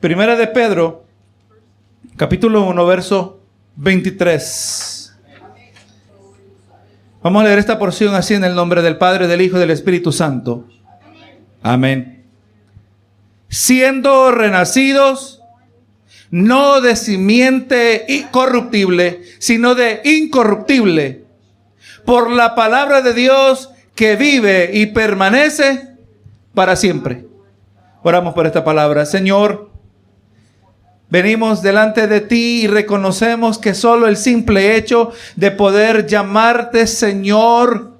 Primera de Pedro, capítulo 1, verso 23. Vamos a leer esta porción así en el nombre del Padre, del Hijo y del Espíritu Santo. Amén. Siendo renacidos, no de simiente corruptible, sino de incorruptible, por la palabra de Dios que vive y permanece para siempre. Oramos por esta palabra. Señor, venimos delante de ti y reconocemos que solo el simple hecho de poder llamarte Señor,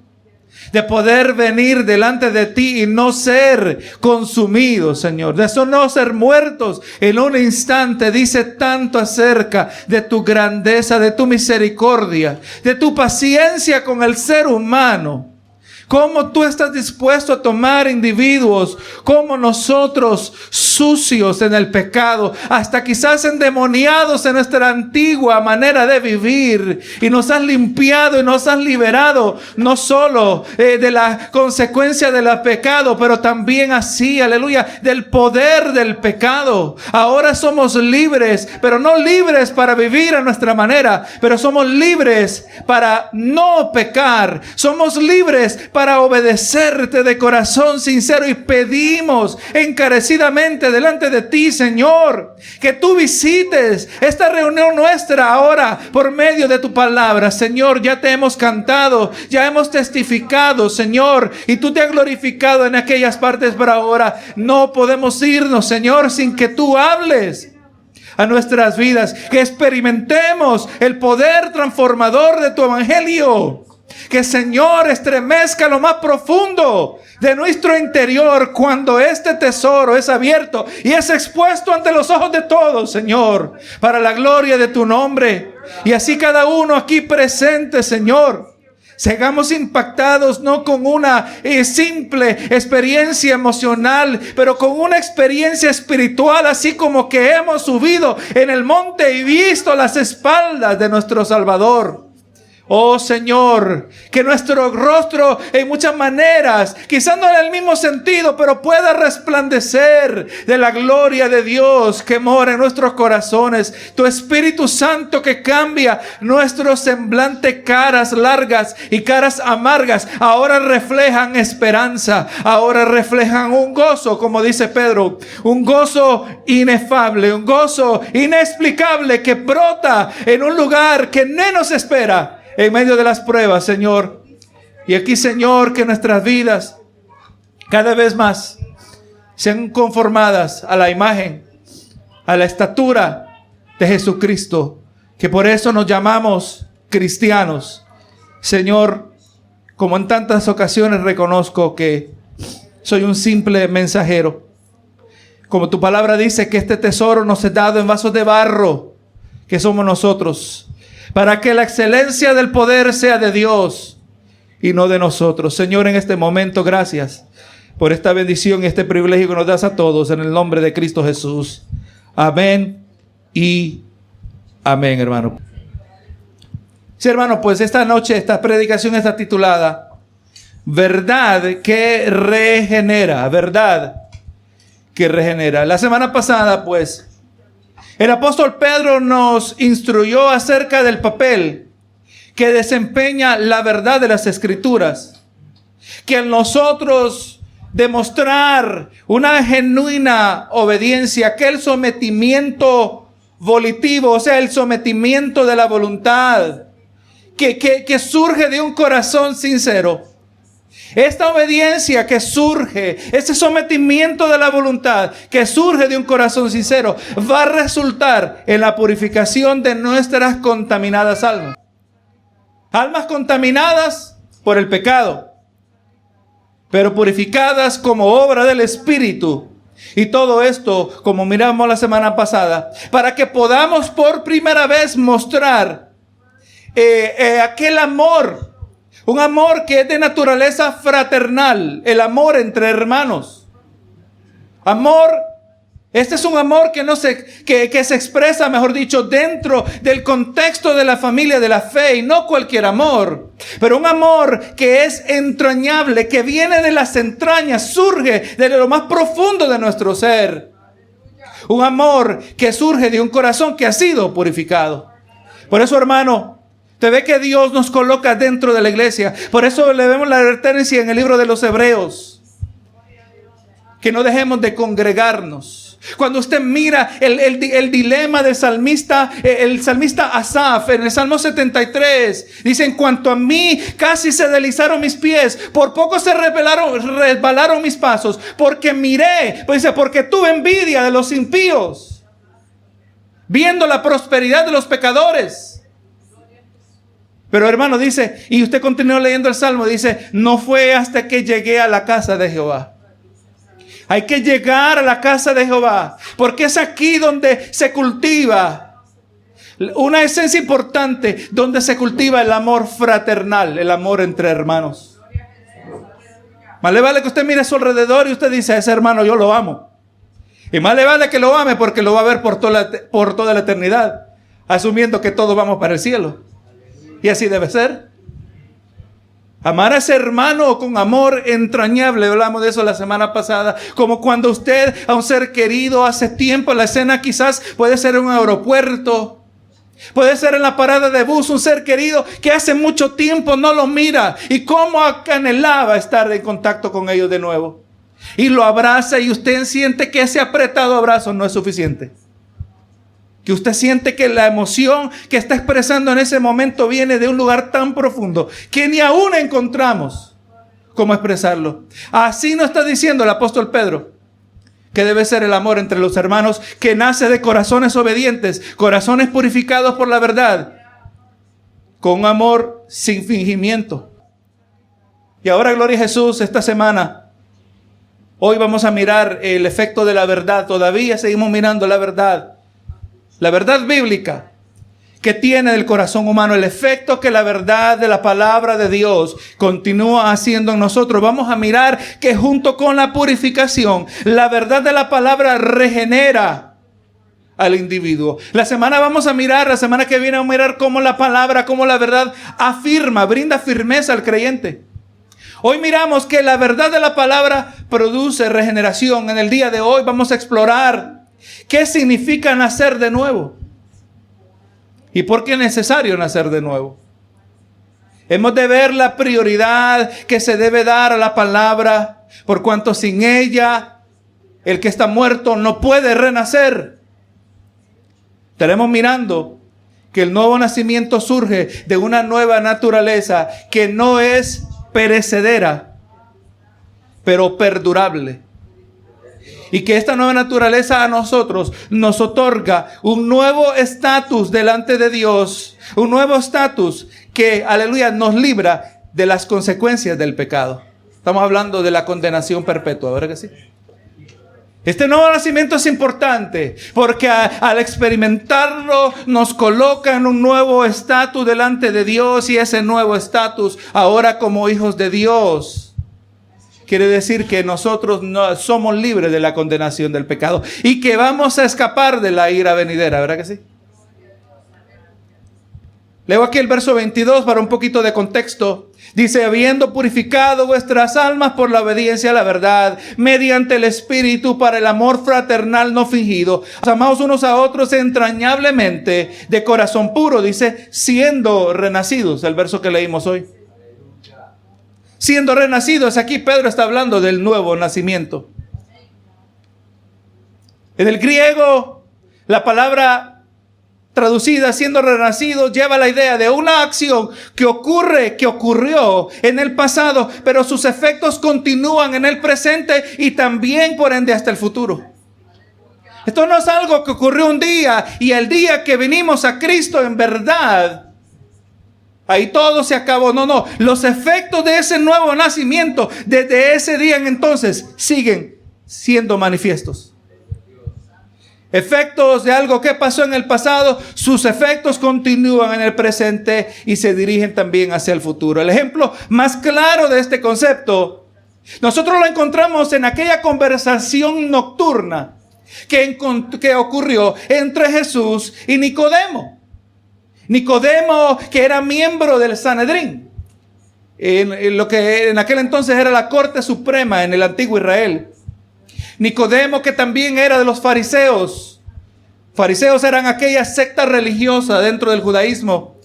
de poder venir delante de ti y no ser consumidos, Señor, de eso no ser muertos en un instante, dice tanto acerca de tu grandeza, de tu misericordia, de tu paciencia con el ser humano. Cómo tú estás dispuesto a tomar individuos como nosotros, sucios en el pecado, hasta quizás endemoniados en nuestra antigua manera de vivir, y nos has limpiado y nos has liberado, no solo de la consecuencia del pecado, pero también así, aleluya, del poder del pecado. Ahora somos libres, pero no libres para vivir a nuestra manera, pero somos libres para no pecar. Somos libres para obedecerte de corazón sincero, y pedimos encarecidamente delante de ti, Señor, que tú visites esta reunión nuestra ahora por medio de tu palabra. Señor, ya te hemos cantado, ya hemos testificado, Señor, y tú te has glorificado en aquellas partes, pero ahora no podemos irnos, Señor, sin que tú hables a nuestras vidas, que experimentemos el poder transformador de tu evangelio. Que, Señor, estremezca lo más profundo de nuestro interior cuando este tesoro es abierto y es expuesto ante los ojos de todos, Señor, para la gloria de tu nombre. Y así cada uno aquí presente, Señor, seamos impactados no con una simple experiencia emocional, pero con una experiencia espiritual, así como que hemos subido en el monte y visto las espaldas de nuestro Salvador. Oh Señor, que nuestro rostro en muchas maneras, quizás no en el mismo sentido, pero pueda resplandecer de la gloria de Dios que mora en nuestros corazones. Tu Espíritu Santo que cambia nuestro semblante, caras largas y caras amargas, ahora reflejan esperanza, ahora reflejan un gozo, como dice Pedro, un gozo inefable, un gozo inexplicable que brota en un lugar que no nos espera. En medio de las pruebas, Señor. Y aquí, Señor, que nuestras vidas cada vez más sean conformadas a la imagen, a la estatura de Jesucristo, que por eso nos llamamos cristianos. Señor, como en tantas ocasiones reconozco que soy un simple mensajero. Como tu palabra dice que este tesoro nos es dado en vasos de barro, que somos nosotros, para que la excelencia del poder sea de Dios y no de nosotros. Señor, en este momento, gracias por esta bendición y este privilegio que nos das a todos en el nombre de Cristo Jesús. Amén y amén, hermano. Sí, hermano, pues esta noche esta predicación está titulada Verdad que regenera. Verdad que regenera. La semana pasada, pues, el apóstol Pedro nos instruyó acerca del papel que desempeña la verdad de las Escrituras. Que en nosotros demostrar una genuina obediencia, aquel sometimiento volitivo, o sea, el sometimiento de la voluntad, que surge de un corazón sincero. Esta obediencia que surge, ese sometimiento de la voluntad que surge de un corazón sincero, va a resultar en la purificación de nuestras contaminadas almas. Almas contaminadas por el pecado, pero purificadas como obra del Espíritu. Y todo esto, como miramos la semana pasada, para que podamos por primera vez mostrar aquel amor. Un amor que es de naturaleza fraternal, el amor entre hermanos. Amor, este es un amor que se expresa, mejor dicho, dentro del contexto de la familia de la fe, y no cualquier amor, pero un amor que es entrañable, que viene de las entrañas, surge de lo más profundo de nuestro ser. Un amor que surge de un corazón que ha sido purificado. Por eso, hermano, te ve que Dios nos coloca dentro de la iglesia. Por eso le vemos la advertencia en el libro de los Hebreos. Que no dejemos de congregarnos. Cuando usted mira el dilema del salmista, el salmista Asaf en el Salmo 73, dice: en cuanto a mí, casi se deslizaron mis pies, por poco se resbalaron mis pasos, porque miré, pues dice, porque tuve envidia de los impíos, viendo la prosperidad de los pecadores. Pero hermano, dice, y usted continúa leyendo el Salmo, dice: no fue hasta que llegué a la casa de Jehová. Hay que llegar a la casa de Jehová, porque es aquí donde se cultiva una esencia importante, donde se cultiva el amor fraternal, el amor entre hermanos. Más le vale que usted mire a su alrededor y usted dice: a ese hermano yo lo amo. Y más le vale que lo ame, porque lo va a ver por toda la eternidad, asumiendo que todos vamos para el cielo. Y así debe ser. Amar a ese hermano con amor entrañable. Hablamos de eso la semana pasada. Como cuando usted a un ser querido hace tiempo, la escena quizás puede ser en un aeropuerto, puede ser en la parada de bus, un ser querido que hace mucho tiempo no lo mira. Y cómo anhelaba estar en contacto con ellos de nuevo. Y lo abraza y usted siente que ese apretado abrazo no es suficiente. Que usted siente que la emoción que está expresando en ese momento viene de un lugar tan profundo que ni aún encontramos cómo expresarlo. Así nos está diciendo el apóstol Pedro que debe ser el amor entre los hermanos, que nace de corazones obedientes, corazones purificados por la verdad, con un amor sin fingimiento. Y ahora, gloria a Jesús, esta semana, hoy vamos a mirar el efecto de la verdad. Todavía seguimos mirando la verdad. La verdad bíblica que tiene del corazón humano, el efecto que la verdad de la palabra de Dios continúa haciendo en nosotros. Vamos a mirar que junto con la purificación, la verdad de la palabra regenera al individuo. La semana que viene vamos a mirar cómo la palabra, cómo la verdad afirma, brinda firmeza al creyente. Hoy miramos que la verdad de la palabra produce regeneración. En el día de hoy vamos a explorar ¿qué significa nacer de nuevo? ¿Y por qué es necesario nacer de nuevo? Hemos de ver la prioridad que se debe dar a la palabra, por cuanto sin ella el que está muerto no puede renacer. Estaremos mirando que el nuevo nacimiento surge de una nueva naturaleza que no es perecedera, pero perdurable. Y que esta nueva naturaleza a nosotros nos otorga un nuevo estatus delante de Dios. Un nuevo estatus que, aleluya, nos libra de las consecuencias del pecado. Estamos hablando de la condenación perpetua, ¿verdad que sí? Este nuevo nacimiento es importante porque al experimentarlo nos coloca en un nuevo estatus delante de Dios. Y ese nuevo estatus ahora como hijos de Dios quiere decir que nosotros no somos libres de la condenación del pecado y que vamos a escapar de la ira venidera, ¿verdad que sí? Leo aquí el verso 22 para un poquito de contexto. Dice: habiendo purificado vuestras almas por la obediencia a la verdad, mediante el Espíritu para el amor fraternal no fingido, amaos unos a otros entrañablemente de corazón puro. Dice, siendo renacidos, el verso que leímos hoy. Siendo renacidos, aquí Pedro está hablando del nuevo nacimiento. En el griego, la palabra traducida siendo renacido lleva la idea de una acción que ocurrió en el pasado, pero sus efectos continúan en el presente y también por ende hasta el futuro. Esto no es algo que ocurrió un día y el día que vinimos a Cristo en verdad, ahí todo se acabó. No. Los efectos de ese nuevo nacimiento, desde ese día en entonces, siguen siendo manifiestos. Efectos de algo que pasó en el pasado, sus efectos continúan en el presente y se dirigen también hacia el futuro. El ejemplo más claro de este concepto, nosotros lo encontramos en aquella conversación nocturna que ocurrió entre Jesús y Nicodemo. Nicodemo, que era miembro del Sanedrín, en lo que en aquel entonces era la Corte Suprema en el antiguo Israel. Nicodemo, que también era de los fariseos. Fariseos eran aquella secta religiosa dentro del judaísmo.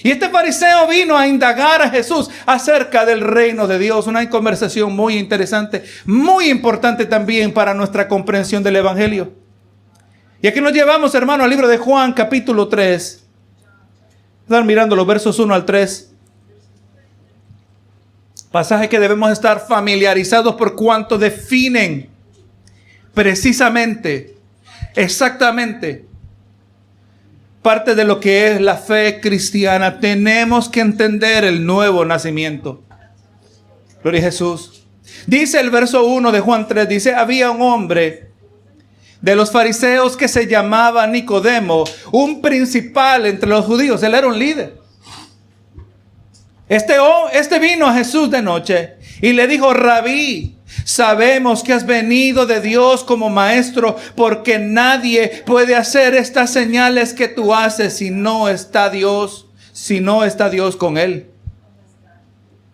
Y este fariseo vino a indagar a Jesús acerca del reino de Dios. Una conversación muy interesante, muy importante también para nuestra comprensión del evangelio. Y aquí nos llevamos, hermano, al libro de Juan, capítulo 3. Están mirando los versos 1 al 3. Pasaje que debemos estar familiarizados por cuanto definen precisamente, exactamente, parte de lo que es la fe cristiana. Tenemos que entender el nuevo nacimiento. Gloria a Jesús. Dice el verso 1 de Juan 3, dice, había un hombre de los fariseos que se llamaba Nicodemo, un principal entre los judíos. Él era un líder. Este vino a Jesús de noche y le dijo, Rabí, sabemos que has venido de Dios como maestro, porque nadie puede hacer estas señales que tú haces si no está Dios con él.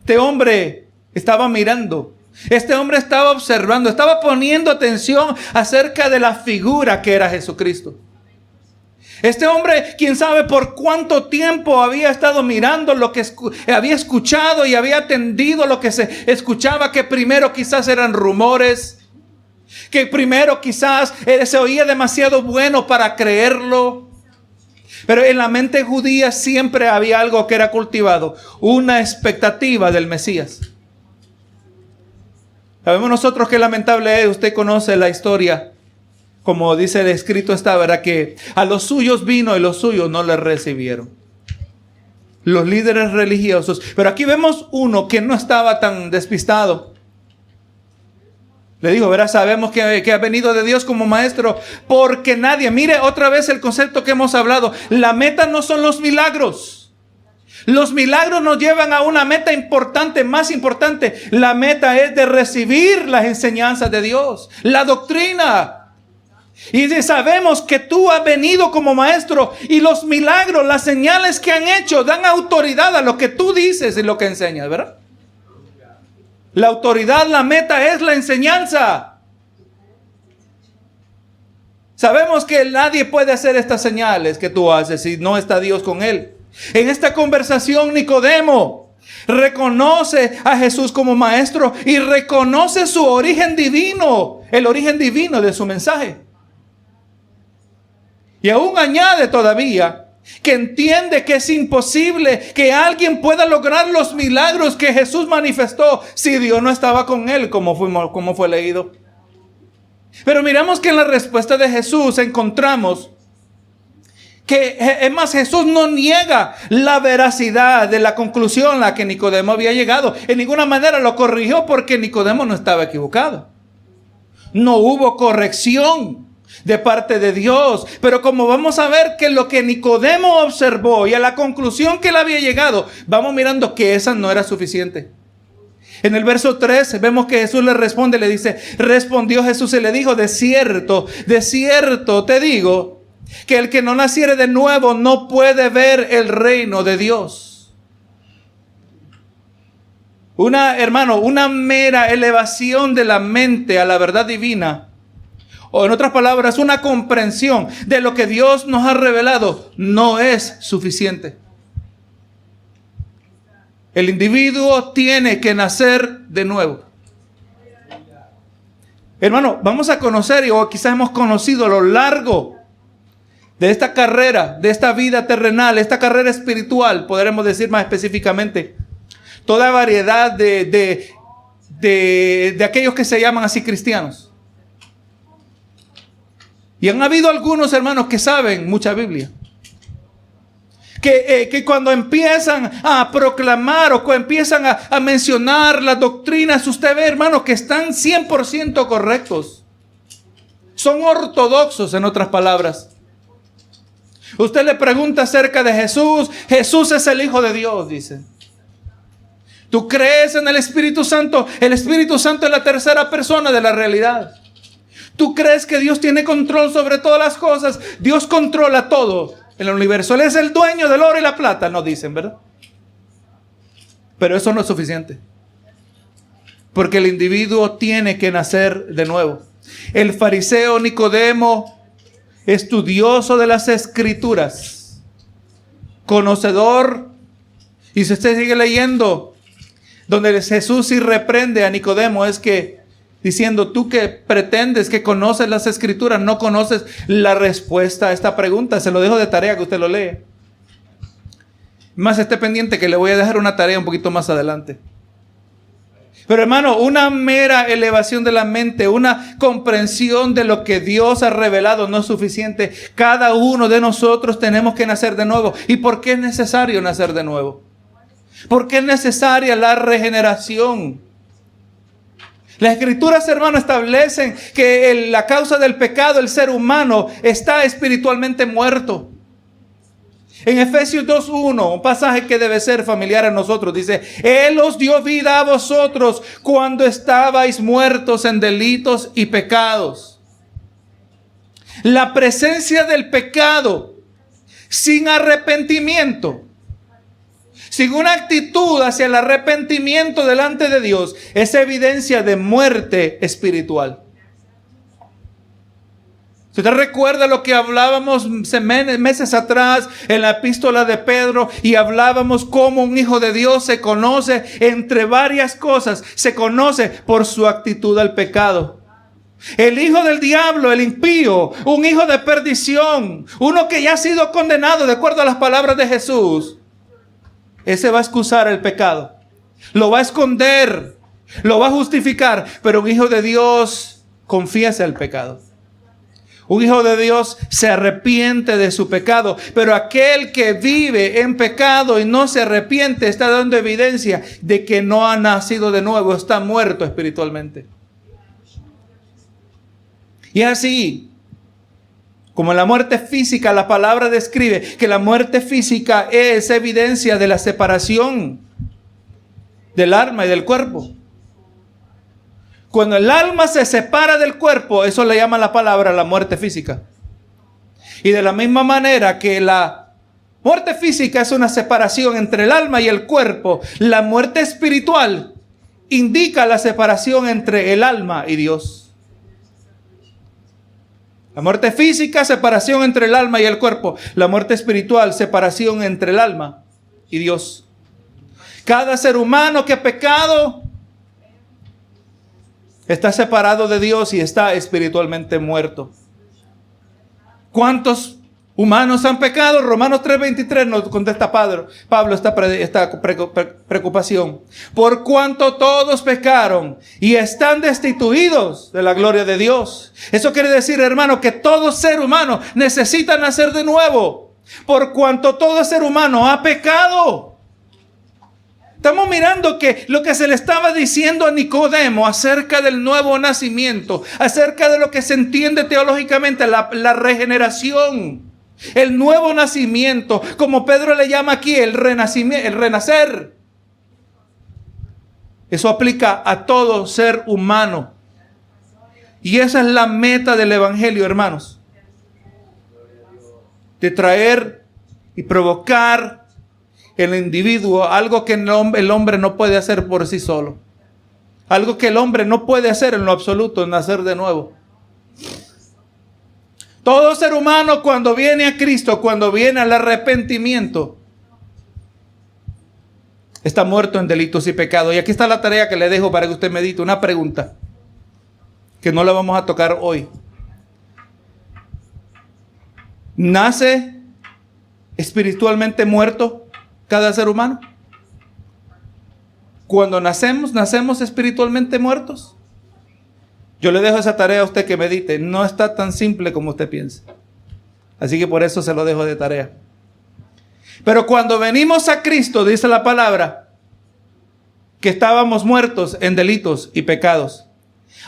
Este hombre estaba mirando. Este hombre estaba observando, estaba poniendo atención acerca de la figura que era Jesucristo. Este hombre, quién sabe por cuánto tiempo había estado mirando lo que había escuchado y había atendido lo que se escuchaba, que primero quizás eran rumores, que primero quizás se oía demasiado bueno para creerlo. Pero en la mente judía siempre había algo que era cultivado, una expectativa del Mesías. Sabemos nosotros que lamentable es, usted conoce la historia, como dice el escrito está, ¿verdad? Que a los suyos vino y los suyos no le recibieron. Los líderes religiosos. Pero aquí vemos uno que no estaba tan despistado. Le digo, ¿verdad? Sabemos que ha venido de Dios como maestro, porque nadie, mire otra vez el concepto que hemos hablado. La meta no son los milagros. Los milagros nos llevan a una meta importante, más importante. La meta es de recibir las enseñanzas de Dios, la doctrina. Y sabemos que tú has venido como maestro y los milagros, las señales que han hecho dan autoridad a lo que tú dices y lo que enseñas, ¿verdad? La autoridad, la meta es la enseñanza. Sabemos que nadie puede hacer estas señales que tú haces si no está Dios con él. En esta conversación, Nicodemo reconoce a Jesús como maestro y reconoce su origen divino, el origen divino de su mensaje. Y aún añade todavía que entiende que es imposible que alguien pueda lograr los milagros que Jesús manifestó si Dios no estaba con él, como fue leído. Pero miramos que en la respuesta de Jesús encontramos que, es más, Jesús no niega la veracidad de la conclusión a la que Nicodemo había llegado. En ninguna manera lo corrigió porque Nicodemo no estaba equivocado. No hubo corrección de parte de Dios. Pero como vamos a ver que lo que Nicodemo observó y a la conclusión que él había llegado, vamos mirando que esa no era suficiente. En el verso 3 vemos que Jesús le responde, le dice, respondió Jesús y le dijo, de cierto te digo, que el que no naciere de nuevo no puede ver el reino de Dios. Una mera elevación de la mente a la verdad divina, o en otras palabras, una comprensión de lo que Dios nos ha revelado, no es suficiente. El individuo tiene que nacer de nuevo. Hermano, vamos a conocer, o quizás hemos conocido a lo largo de esta carrera, de esta vida terrenal, esta carrera espiritual, podremos decir más específicamente, toda variedad de aquellos que se llaman así cristianos. Y han habido algunos hermanos que saben mucha Biblia. Que cuando empiezan a proclamar o cuando empiezan a mencionar las doctrinas, usted ve, hermanos, que están 100% correctos. Son ortodoxos, en otras palabras. Usted le pregunta acerca de Jesús. Jesús es el Hijo de Dios, dice. ¿Tú crees en el Espíritu Santo? El Espíritu Santo es la tercera persona de la realidad. ¿Tú crees que Dios tiene control sobre todas las cosas? Dios controla todo en el universo. Él es el dueño del oro y la plata, nos dicen, ¿verdad? Pero eso no es suficiente. Porque el individuo tiene que nacer de nuevo. El fariseo Nicodemo, estudioso de las Escrituras, conocedor, y si usted sigue leyendo, donde Jesús sí reprende a Nicodemo, es que diciendo, tú que pretendes que conoces las Escrituras, no conoces la respuesta a esta pregunta. Se lo dejo de tarea que usted lo lee. Más esté pendiente que le voy a dejar una tarea un poquito más adelante. Pero hermano, una mera elevación de la mente, una comprensión de lo que Dios ha revelado no es suficiente. Cada uno de nosotros tenemos que nacer de nuevo. ¿Y por qué es necesario nacer de nuevo? ¿Por qué es necesaria la regeneración? Las Escrituras, hermano, establecen que la causa del pecado, el ser humano, está espiritualmente muerto. En Efesios 2:1, un pasaje que debe ser familiar a nosotros, dice: Él os dio vida a vosotros cuando estabais muertos en delitos y pecados. La presencia del pecado sin arrepentimiento, sin una actitud hacia el arrepentimiento delante de Dios, es evidencia de muerte espiritual. Si usted recuerda lo que hablábamos meses atrás en la epístola de Pedro, y hablábamos cómo un hijo de Dios se conoce entre varias cosas. Se conoce por su actitud al pecado. El hijo del diablo, el impío, un hijo de perdición, uno que ya ha sido condenado de acuerdo a las palabras de Jesús, ese va a excusar el pecado, lo va a esconder, lo va a justificar. Pero un hijo de Dios confiesa el pecado. Un hijo de Dios se arrepiente de su pecado. Pero aquel que vive en pecado y no se arrepiente está dando evidencia de que no ha nacido de nuevo, está muerto espiritualmente. Y así como la muerte física, la palabra describe que la muerte física es evidencia de la separación del alma y del cuerpo. Cuando el alma se separa del cuerpo, eso le llama la palabra la muerte física. Y de la misma manera que la muerte física es una separación entre el alma y el cuerpo, la muerte espiritual indica la separación entre el alma y Dios. La muerte física, separación entre el alma y el cuerpo. La muerte espiritual, separación entre el alma y Dios. Cada ser humano que ha pecado está separado de Dios y está espiritualmente muerto. ¿Cuántos humanos han pecado? Romanos 3:23 nos contesta Pablo esta preocupación. Por cuanto todos pecaron y están destituidos de la gloria de Dios. Eso quiere decir, hermano, que todo ser humano necesita nacer de nuevo. Por cuanto todo ser humano ha pecado. Estamos mirando que lo que se le estaba diciendo a Nicodemo acerca del nuevo nacimiento, acerca de lo que se entiende teológicamente, la regeneración, el nuevo nacimiento, como Pedro le llama aquí, el renacer. Eso aplica a todo ser humano. Y esa es la meta del Evangelio, hermanos. De traer y provocar el individuo algo que el hombre no puede hacer por sí solo. Algo que el hombre no puede hacer en lo absoluto, nacer de nuevo. Todo ser humano, cuando viene a Cristo, cuando viene al arrepentimiento, está muerto en delitos y pecados. Y aquí está la tarea que le dejo para que usted medite. Una pregunta que no la vamos a tocar hoy. ¿Nace espiritualmente muerto cada ser humano? Cuando nacemos espiritualmente muertos. Yo le dejo esa tarea a usted que medite. No está tan simple como usted piensa. Así que por eso se lo dejo de tarea. Pero cuando venimos a Cristo, dice la palabra, que estábamos muertos en delitos y pecados.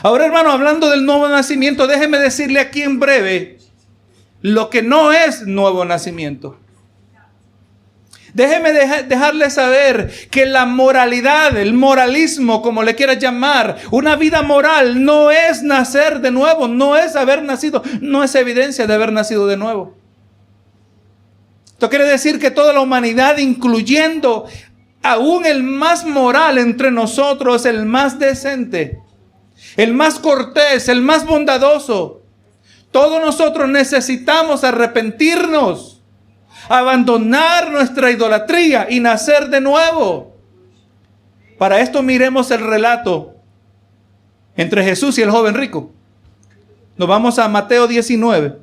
Ahora, hermano, hablando del nuevo nacimiento, déjeme decirle aquí en breve lo que no es nuevo nacimiento. Déjeme dejarle saber que la moralidad, el moralismo, como le quieras llamar, una vida moral no es nacer de nuevo, no es haber nacido, no es evidencia de haber nacido de nuevo. Esto quiere decir que toda la humanidad, incluyendo aún el más moral entre nosotros, el más decente, el más cortés, el más bondadoso. Todos nosotros necesitamos arrepentirnos, abandonar nuestra idolatría y nacer de nuevo. Para esto miremos el relato entre Jesús y el joven rico. Nos vamos a Mateo 19.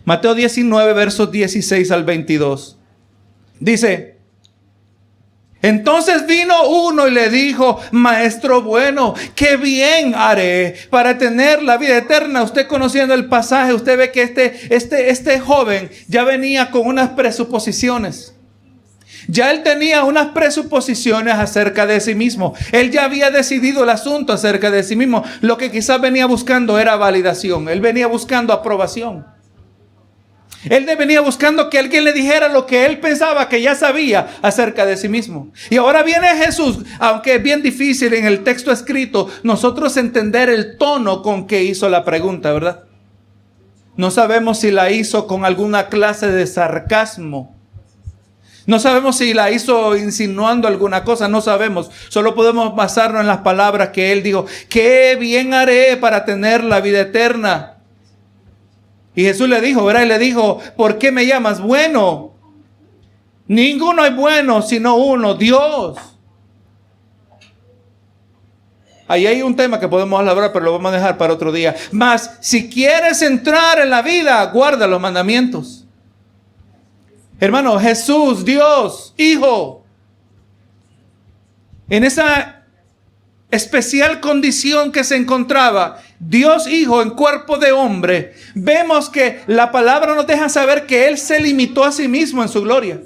Mateo 19, versos 16 al 22. Dice: entonces vino uno y le dijo: maestro bueno, qué bien haré para tener la vida eterna. Usted, conociendo el pasaje, usted ve que este joven ya venía con unas presuposiciones. Ya él tenía unas presuposiciones acerca de sí mismo. Él ya había decidido el asunto acerca de sí mismo. Lo que quizás venía buscando era validación. Él venía buscando aprobación. Él venía buscando que alguien le dijera lo que él pensaba que ya sabía acerca de sí mismo. Y ahora viene Jesús, aunque es bien difícil en el texto escrito nosotros entender el tono con que hizo la pregunta, ¿verdad? No sabemos si la hizo con alguna clase de sarcasmo. No sabemos si la hizo insinuando alguna cosa, no sabemos. Solo podemos basarnos en las palabras que él dijo: qué bien haré para tener la vida eterna. Y Jesús le dijo, ¿verdad? Y le dijo: ¿por qué me llamas bueno? Ninguno es bueno sino uno, Dios. Ahí hay un tema que podemos hablar, pero lo vamos a dejar para otro día. Mas si quieres entrar en la vida, guarda los mandamientos. Hermano, Jesús, Dios, Hijo, en esa especial condición que se encontraba, Dios Hijo en cuerpo de hombre, vemos que la palabra nos deja saber que Él se limitó a sí mismo en su gloria.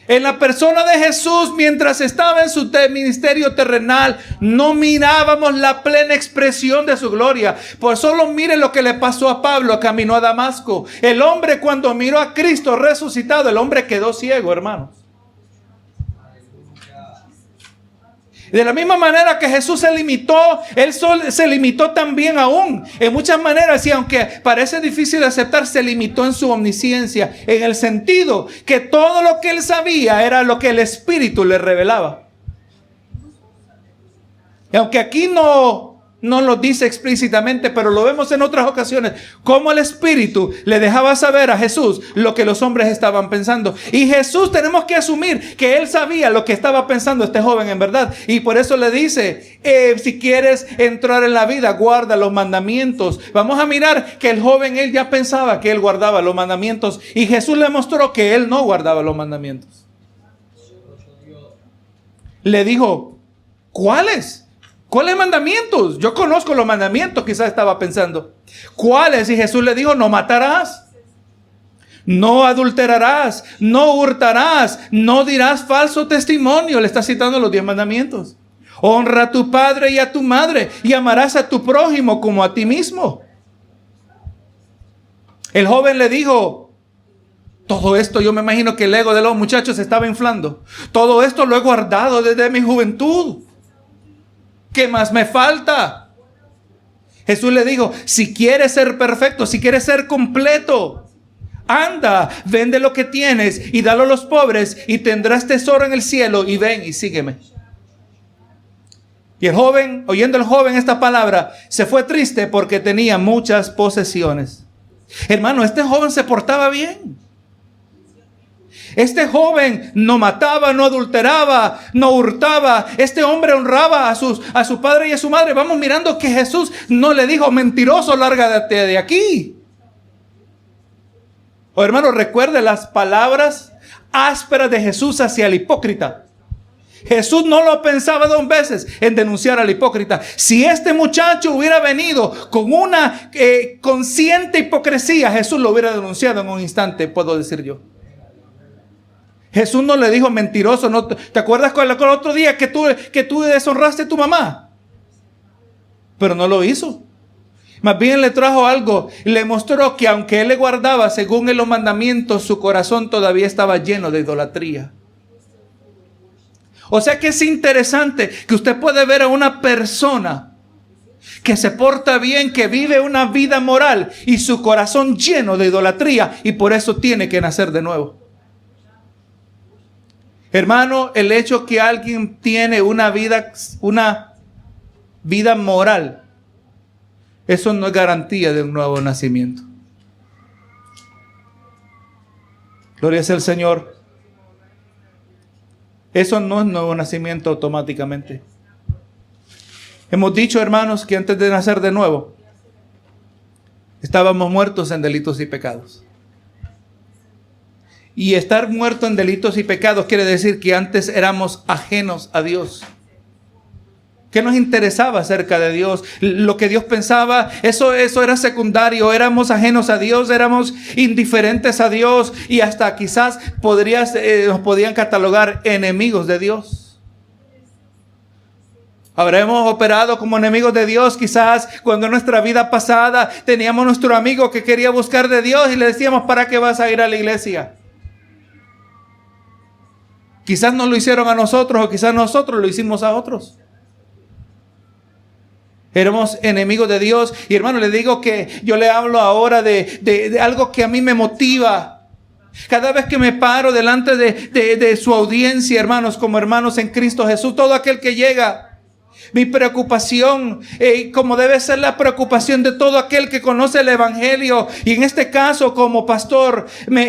En la persona de Jesús, mientras estaba en su ministerio terrenal, no mirábamos la plena expresión de su gloria. Por solo mire lo que le pasó a Pablo, caminó a Damasco. El hombre, cuando miró a Cristo resucitado, el hombre quedó ciego, hermanos. De la misma manera que Jesús se limitó, Él se limitó también aún. En muchas maneras, y aunque parece difícil de aceptar, se limitó en su omnisciencia. En el sentido que todo lo que Él sabía era lo que el Espíritu le revelaba. Y aunque aquí no lo dice explícitamente, pero lo vemos en otras ocasiones, como el Espíritu le dejaba saber a Jesús lo que los hombres estaban pensando. Y Jesús, tenemos que asumir que Él sabía lo que estaba pensando este joven en verdad. Y por eso le dice, si quieres entrar en la vida, guarda los mandamientos. Vamos a mirar que el joven, él ya pensaba que él guardaba los mandamientos. Y Jesús le mostró que él no guardaba los mandamientos. Le dijo, ¿cuáles? ¿Cuáles mandamientos? Yo conozco los mandamientos, quizás estaba pensando. ¿Cuáles? Y Jesús le dijo: no matarás, no adulterarás, no hurtarás, no dirás falso testimonio. Le está citando los 10 mandamientos. Honra a tu padre y a tu madre, y amarás a tu prójimo como a ti mismo. El joven le dijo: todo esto, yo me imagino que el ego de los muchachos se estaba inflando. Todo esto lo he guardado desde mi juventud. ¿Qué más me falta? Jesús le dijo: si quieres ser perfecto, si quieres ser completo, anda, vende lo que tienes y dalo a los pobres y tendrás tesoro en el cielo, y ven y sígueme. Y el joven, oyendo el joven esta palabra, se fue triste porque tenía muchas posesiones. Hermano, este joven se portaba bien. Este joven no mataba, no adulteraba, no hurtaba. Este hombre honraba a su padre y a su madre. Vamos mirando que Jesús no le dijo: mentiroso, lárgate de aquí. Oh, hermano, recuerde las palabras ásperas de Jesús hacia el hipócrita. Jesús no lo pensaba 2 veces en denunciar al hipócrita. Si este muchacho hubiera venido con una consciente hipocresía, Jesús lo hubiera denunciado en un instante, puedo decir yo. Jesús no le dijo: mentiroso. No, ¿te acuerdas con el otro día que tú deshonraste a tu mamá? Pero no lo hizo. Más bien le trajo algo. Le mostró que aunque él le guardaba según los mandamientos, su corazón todavía estaba lleno de idolatría. O sea que es interesante que usted puede ver a una persona que se porta bien, que vive una vida moral, y su corazón lleno de idolatría, y por eso tiene que nacer de nuevo. Hermano, el hecho que alguien tiene una vida, vida moral, eso no es garantía de un nuevo nacimiento. Gloria sea al Señor. Eso no es nuevo nacimiento automáticamente. Hemos dicho, hermanos, que antes de nacer de nuevo, estábamos muertos en delitos y pecados. Y estar muerto en delitos y pecados quiere decir que antes éramos ajenos a Dios. ¿Qué nos interesaba acerca de Dios? Lo que Dios pensaba, eso era secundario. Éramos ajenos a Dios, éramos indiferentes a Dios y hasta quizás nos podían catalogar enemigos de Dios. Habremos operado como enemigos de Dios quizás cuando en nuestra vida pasada teníamos nuestro amigo que quería buscar de Dios y le decíamos, ¿para qué vas a ir a la iglesia? Quizás nos lo hicieron a nosotros o quizás nosotros lo hicimos a otros. Éramos enemigos de Dios. Y hermano, le digo que yo le hablo ahora de algo que a mí me motiva. Cada vez que me paro delante de su audiencia, hermanos, como hermanos en Cristo Jesús, todo aquel que llega, mi preocupación, como debe ser la preocupación de todo aquel que conoce el Evangelio, y en este caso como pastor,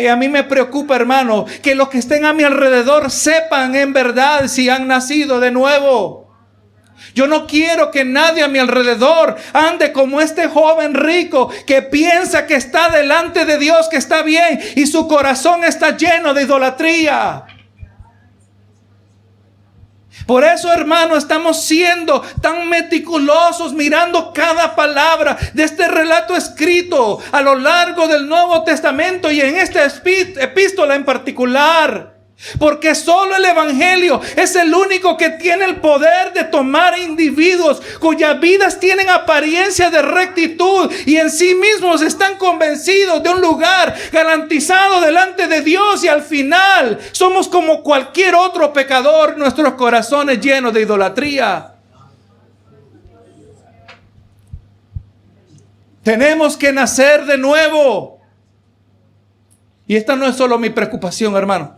a mí me preocupa, hermano, que los que estén a mi alrededor sepan en verdad si han nacido de nuevo. Yo no quiero que nadie a mi alrededor ande como este joven rico que piensa que está delante de Dios, que está bien, y su corazón está lleno de idolatría. Por eso, hermano, estamos siendo tan meticulosos mirando cada palabra de este relato escrito a lo largo del Nuevo Testamento y en esta epístola en particular. Porque solo el Evangelio es el único que tiene el poder de tomar individuos cuyas vidas tienen apariencia de rectitud y en sí mismos están convencidos de un lugar garantizado delante de Dios, y al final somos como cualquier otro pecador, nuestros corazones llenos de idolatría. Tenemos que nacer de nuevo. Y esta no es solo mi preocupación, hermano.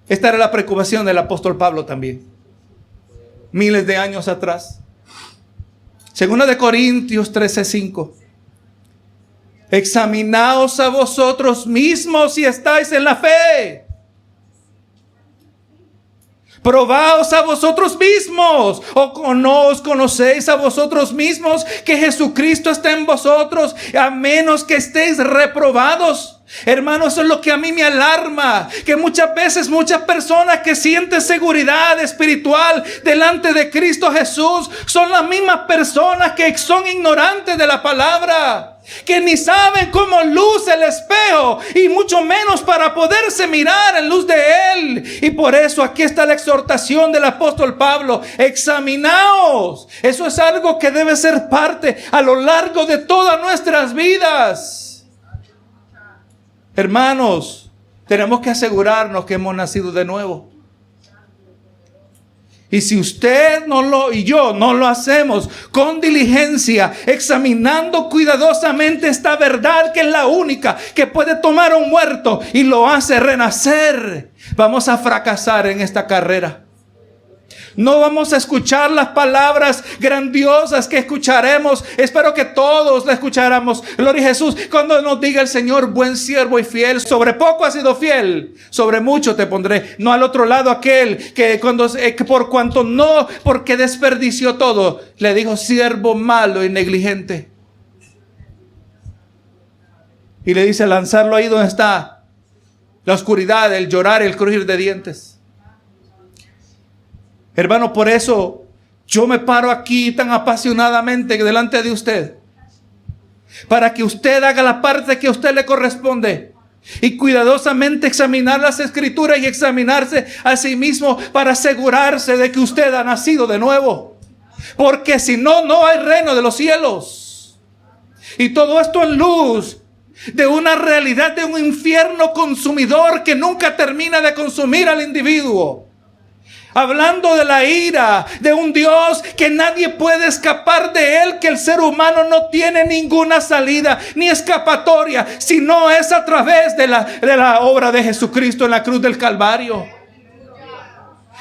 Esta era la preocupación del apóstol Pablo también, miles de años atrás. Segunda de Corintios 13:5. Examinaos a vosotros mismos si estáis en la fe. Probaos a vosotros mismos, o no os conocéis a vosotros mismos que Jesucristo está en vosotros, a menos que estéis reprobados. Hermano, eso es lo que a mí me alarma, que muchas veces muchas personas que sienten seguridad espiritual delante de Cristo Jesús son las mismas personas que son ignorantes de la palabra, que ni saben cómo luce el espejo y mucho menos para poderse mirar en luz de Él. Y por eso aquí está la exhortación del apóstol Pablo: examinaos. Eso es algo que debe ser parte a lo largo de todas nuestras vidas. Hermanos, tenemos que asegurarnos que hemos nacido de nuevo. Y si usted y yo no lo hacemos con diligencia, examinando cuidadosamente esta verdad que es la única que puede tomar a un muerto y lo hace renacer, vamos a fracasar en esta carrera. No vamos a escuchar las palabras grandiosas que escucharemos. Espero que todos la escucháramos. Gloria a Jesús. Cuando nos diga el Señor: buen siervo y fiel, sobre poco has sido fiel, sobre mucho te pondré. No al otro lado aquel que porque desperdició todo, le dijo: siervo malo y negligente. Y le dice: lanzarlo ahí donde está la oscuridad, el llorar, el crujir de dientes. Hermano, por eso yo me paro aquí tan apasionadamente delante de usted, para que usted haga la parte que a usted le corresponde y cuidadosamente examinar las Escrituras y examinarse a sí mismo para asegurarse de que usted ha nacido de nuevo. Porque si no, no hay reino de los cielos. Y todo esto en luz de una realidad de un infierno consumidor que nunca termina de consumir al individuo. Hablando de la ira de un Dios que nadie puede escapar de Él, que el ser humano no tiene ninguna salida ni escapatoria, si no es a través de la obra de Jesucristo en la cruz del Calvario.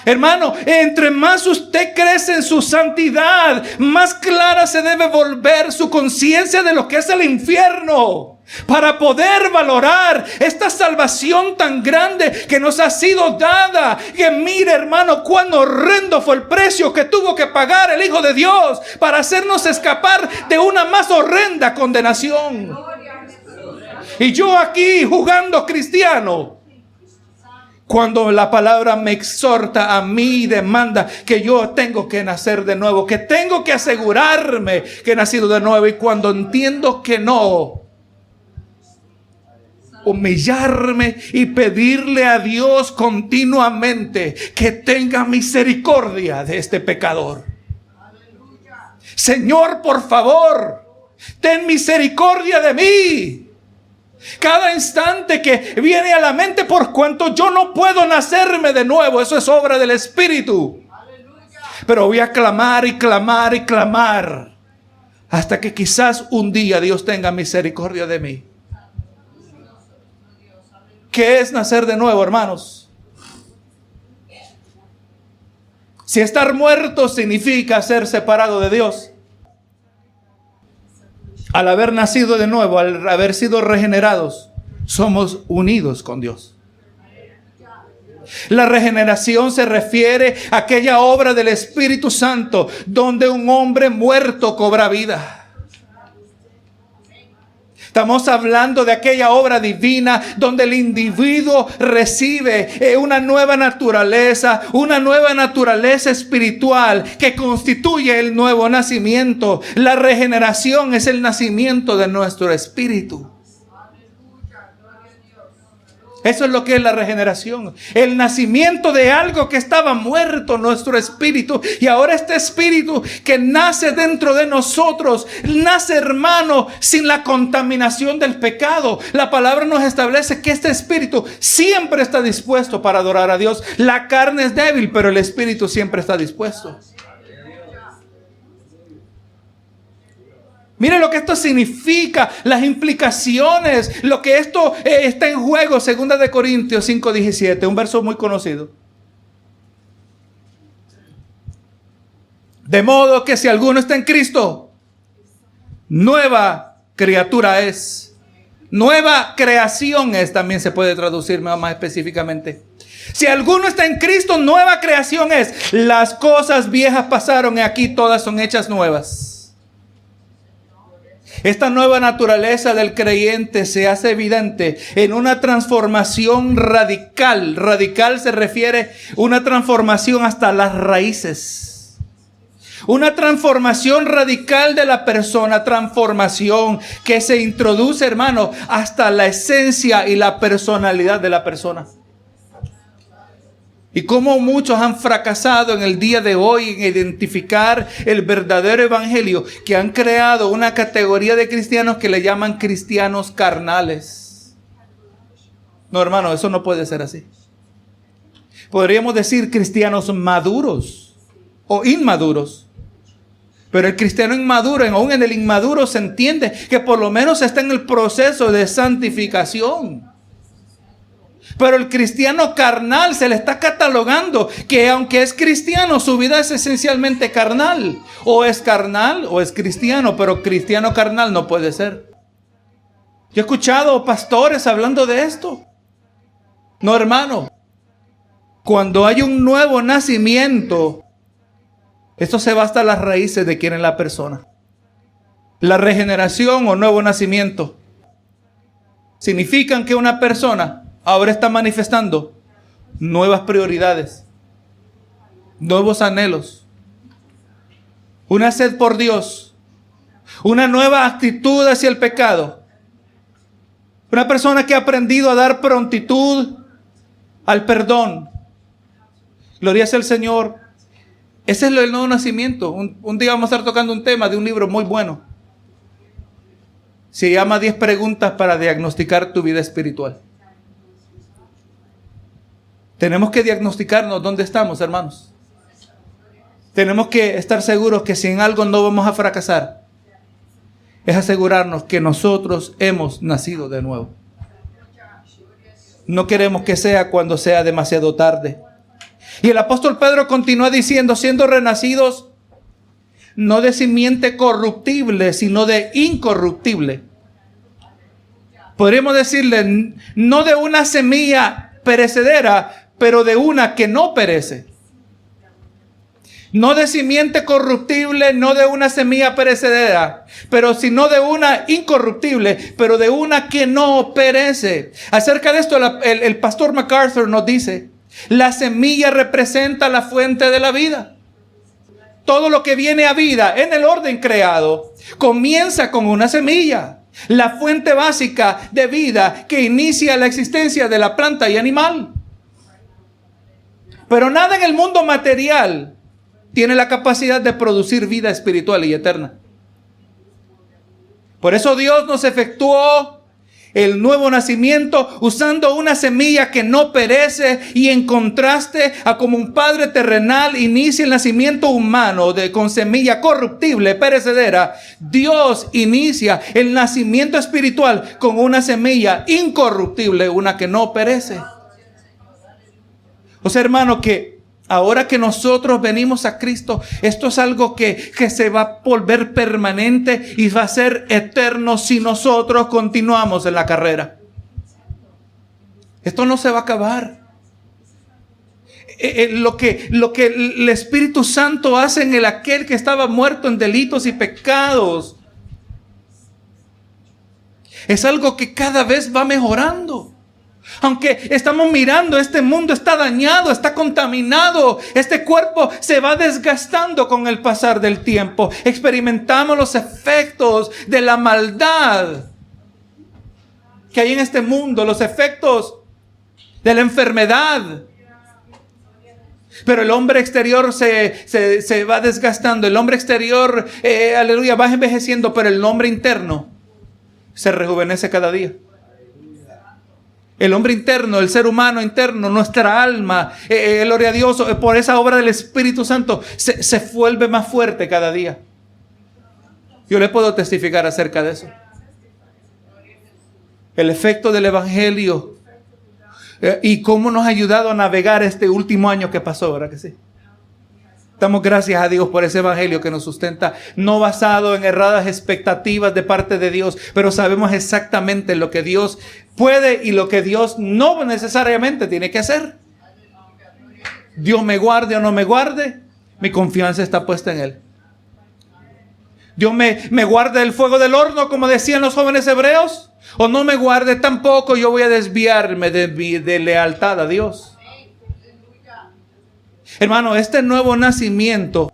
Hermano, entre más usted crece en su santidad, más clara se debe volver su conciencia de lo que es el infierno, para poder valorar esta salvación tan grande que nos ha sido dada. Que mire, hermano, cuán horrendo fue el precio que tuvo que pagar el Hijo de Dios para hacernos escapar de una más horrenda condenación. Y yo aquí jugando cristiano, cuando la palabra me exhorta a mí y demanda que yo tengo que nacer de nuevo, que tengo que asegurarme que he nacido de nuevo. Y cuando entiendo que no, humillarme y pedirle a Dios continuamente que tenga misericordia de este pecador. Señor, por favor, ten misericordia de mí. Cada instante que viene a la mente, por cuanto yo no puedo nacerme de nuevo, eso es obra del Espíritu. Pero voy a clamar y clamar y clamar hasta que quizás un día Dios tenga misericordia de mí. ¿Qué es nacer de nuevo, hermanos? Si estar muerto significa ser separado de Dios, al haber nacido de nuevo, al haber sido regenerados, somos unidos con Dios. La regeneración se refiere a aquella obra del Espíritu Santo donde un hombre muerto cobra vida. Estamos hablando de aquella obra divina donde el individuo recibe una nueva naturaleza espiritual que constituye el nuevo nacimiento. La regeneración es el nacimiento de nuestro espíritu. Eso es lo que es la regeneración. El nacimiento de algo que estaba muerto, nuestro espíritu. Y ahora este espíritu que nace dentro de nosotros, nace, hermano, sin la contaminación del pecado. La palabra nos establece que este espíritu siempre está dispuesto para adorar a Dios. La carne es débil, pero el espíritu siempre está dispuesto. Mire lo que esto significa, las implicaciones, lo que esto está en juego. 2 Corintios 5:17, un verso muy conocido. De modo que si alguno está en Cristo, nueva criatura es. Nueva creación es, también se puede traducir más específicamente. Si alguno está en Cristo, nueva creación es. Las cosas viejas pasaron y aquí todas son hechas nuevas. Esta nueva naturaleza del creyente se hace evidente en una transformación radical. Radical se refiere a una transformación hasta las raíces. Una transformación radical de la persona, transformación que se introduce, hermano, hasta la esencia y la personalidad de la persona. Y cómo muchos han fracasado en el día de hoy en identificar el verdadero evangelio, que han creado una categoría de cristianos que le llaman cristianos carnales. No, hermano, eso no puede ser así. Podríamos decir cristianos maduros o inmaduros. Pero el cristiano inmaduro, aún en el inmaduro se entiende que por lo menos está en el proceso de santificación. Pero el cristiano carnal se le está catalogando que aunque es cristiano, su vida es esencialmente carnal. O es carnal o es cristiano, pero cristiano carnal no puede ser. Yo he escuchado pastores hablando de esto. No, hermano. Cuando hay un nuevo nacimiento, esto se va hasta las raíces de quién es la persona. La regeneración o nuevo nacimiento significan que una persona ahora está manifestando nuevas prioridades, nuevos anhelos, una sed por Dios, una nueva actitud hacia el pecado. Una persona que ha aprendido a dar prontitud al perdón. Gloria sea al Señor. Ese es el nuevo nacimiento. Un día vamos a estar tocando un tema de un libro muy bueno. Se llama 10 preguntas para diagnosticar tu vida espiritual. Tenemos que diagnosticarnos dónde estamos, hermanos. Tenemos que estar seguros que si en algo no vamos a fracasar, es asegurarnos que nosotros hemos nacido de nuevo. No queremos que sea cuando sea demasiado tarde. Y el apóstol Pedro continúa diciendo, siendo renacidos no de simiente corruptible, sino de incorruptible. Podríamos decirle, no de una semilla perecedera, pero de una que no perece. No de simiente corruptible, no de una semilla perecedera, pero sino de una incorruptible, pero de una que no perece. Acerca de esto, el pastor MacArthur nos dice, la semilla representa la fuente de la vida. Todo lo que viene a vida en el orden creado comienza con una semilla. La fuente básica de vida que inicia la existencia de la planta y animal. Pero nada en el mundo material tiene la capacidad de producir vida espiritual y eterna. Por eso Dios nos efectuó el nuevo nacimiento usando una semilla que no perece, y en contraste a como un padre terrenal inicia el nacimiento humano con semilla corruptible, perecedera, Dios inicia el nacimiento espiritual con una semilla incorruptible, una que no perece. O sea, hermano, que ahora que nosotros venimos a Cristo, esto es algo que se va a volver permanente y va a ser eterno si nosotros continuamos en la carrera. Esto no se va a acabar. Lo que el Espíritu Santo hace en aquel que estaba muerto en delitos y pecados es algo que cada vez va mejorando. Aunque estamos mirando, este mundo está dañado, está contaminado. Este cuerpo se va desgastando con el pasar del tiempo. Experimentamos los efectos de la maldad que hay en este mundo, los efectos de la enfermedad. Pero el hombre exterior se va desgastando. El hombre exterior, aleluya, va envejeciendo, pero el hombre interno se rejuvenece cada día. El hombre interno, el ser humano interno, nuestra alma, gloria a Dios, por esa obra del Espíritu Santo, se vuelve más fuerte cada día. Yo le puedo testificar acerca de eso. El efecto del Evangelio y cómo nos ha ayudado a navegar este último año que pasó, ¿verdad que sí? Damos gracias a Dios por ese evangelio que nos sustenta, no basado en erradas expectativas de parte de Dios, pero sabemos exactamente lo que Dios puede y lo que Dios no necesariamente tiene que hacer. Dios me guarde o no me guarde, mi confianza está puesta en Él. Dios me guarde del fuego del horno, como decían los jóvenes hebreos, o no me guarde tampoco, yo voy a desviarme de lealtad a Dios. Hermano, este nuevo nacimiento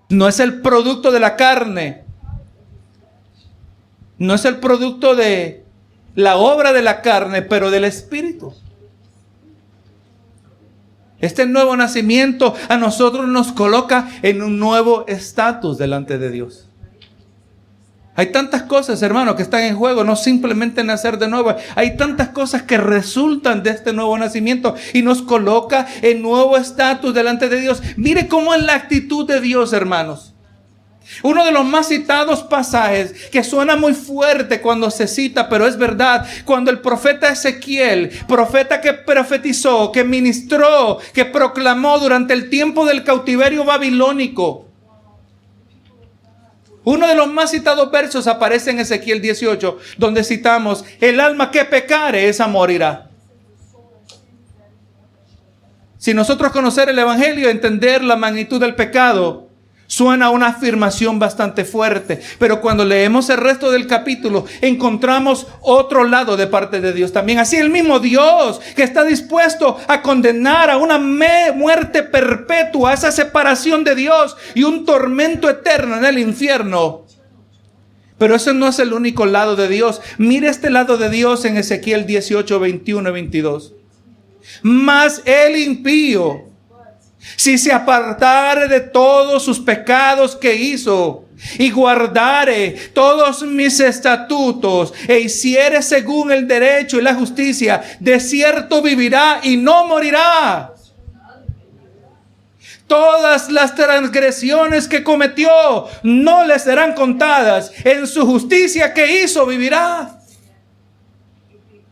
no es el producto de la carne, no es el producto de la obra de la carne, pero del Espíritu. Este nuevo nacimiento a nosotros nos coloca en un nuevo estatus delante de Dios. Hay tantas cosas, hermano, que están en juego, no simplemente nacer de nuevo. Hay tantas cosas que resultan de este nuevo nacimiento y nos coloca en nuevo estatus delante de Dios. Mire cómo es la actitud de Dios, hermanos. Uno de los más citados pasajes, que suena muy fuerte cuando se cita, pero es verdad, cuando el profeta Ezequiel, profeta que profetizó, que ministró, que proclamó durante el tiempo del cautiverio babilónico. Uno de los más citados versos aparece en Ezequiel 18, donde citamos, el alma que pecare, esa morirá. Si nosotros conocer el Evangelio, entender la magnitud del pecado, suena una afirmación bastante fuerte. Pero cuando leemos el resto del capítulo, encontramos otro lado de parte de Dios también. Así el mismo Dios que está dispuesto a condenar a una muerte perpetua, esa separación de Dios y un tormento eterno en el infierno. Pero ese no es el único lado de Dios. Mire este lado de Dios en Ezequiel 18, 21 y 22. Mas el impío, si se apartare de todos sus pecados que hizo, y guardare todos mis estatutos, e hiciere según el derecho y la justicia, de cierto vivirá y no morirá. Todas las transgresiones que cometió no le serán contadas. En su justicia que hizo vivirá.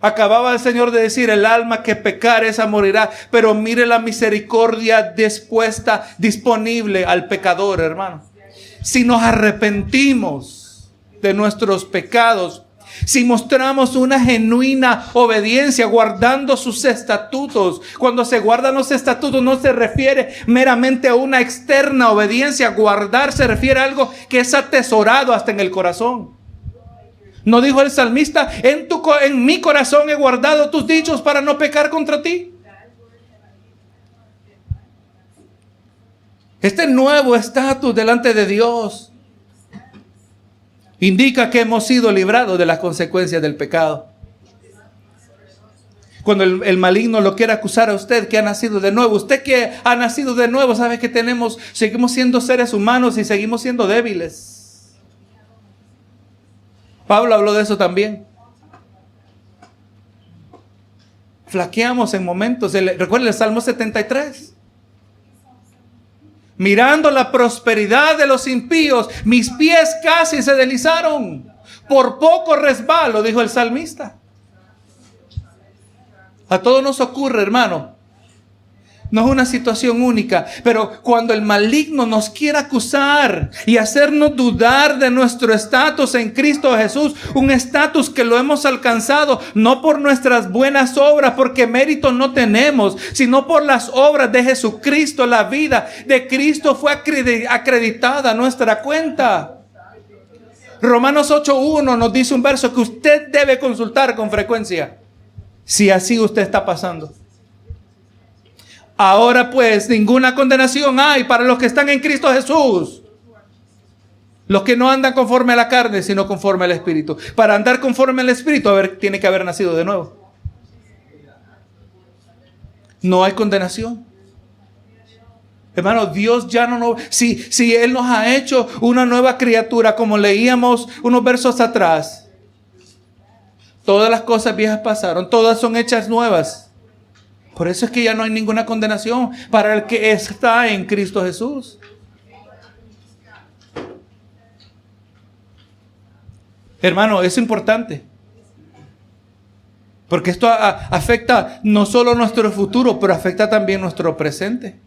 Acababa el Señor de decir, el alma que pecar esa morirá. Pero mire la misericordia dispuesta, disponible al pecador, hermano. Si nos arrepentimos de nuestros pecados, si mostramos una genuina obediencia guardando sus estatutos. Cuando se guardan los estatutos no se refiere meramente a una externa obediencia. Guardar se refiere a algo que es atesorado hasta en el corazón. ¿No dijo el salmista, en mi corazón he guardado tus dichos para no pecar contra ti? Este nuevo estatus delante de Dios indica que hemos sido librados de las consecuencias del pecado. Cuando el maligno lo quiera acusar a usted que ha nacido de nuevo, usted que ha nacido de nuevo, sabe que seguimos siendo seres humanos y seguimos siendo débiles. Pablo habló de eso también. Flaqueamos en momentos. Recuerden el Salmo 73. Mirando la prosperidad de los impíos, mis pies casi se deslizaron. Por poco resbalo, dijo el salmista. A todos nos ocurre, hermano. No es una situación única, pero cuando el maligno nos quiera acusar y hacernos dudar de nuestro estatus en Cristo Jesús, un estatus que lo hemos alcanzado no por nuestras buenas obras, porque mérito no tenemos, sino por las obras de Jesucristo. La vida de Cristo fue acreditada a nuestra cuenta. Romanos 8:1 nos dice un verso que usted debe consultar con frecuencia, si así usted está pasando. Ahora pues, ninguna condenación hay para los que están en Cristo Jesús. Los que no andan conforme a la carne, sino conforme al Espíritu. Para andar conforme al Espíritu, tiene que haber nacido de nuevo. No hay condenación. Hermano, Dios ya no... Si Él nos ha hecho una nueva criatura, como leíamos unos versos atrás, todas las cosas viejas pasaron, todas son hechas nuevas. Por eso es que ya no hay ninguna condenación para el que está en Cristo Jesús. Hermano, es importante. Porque esto afecta no solo nuestro futuro, pero afecta también nuestro presente.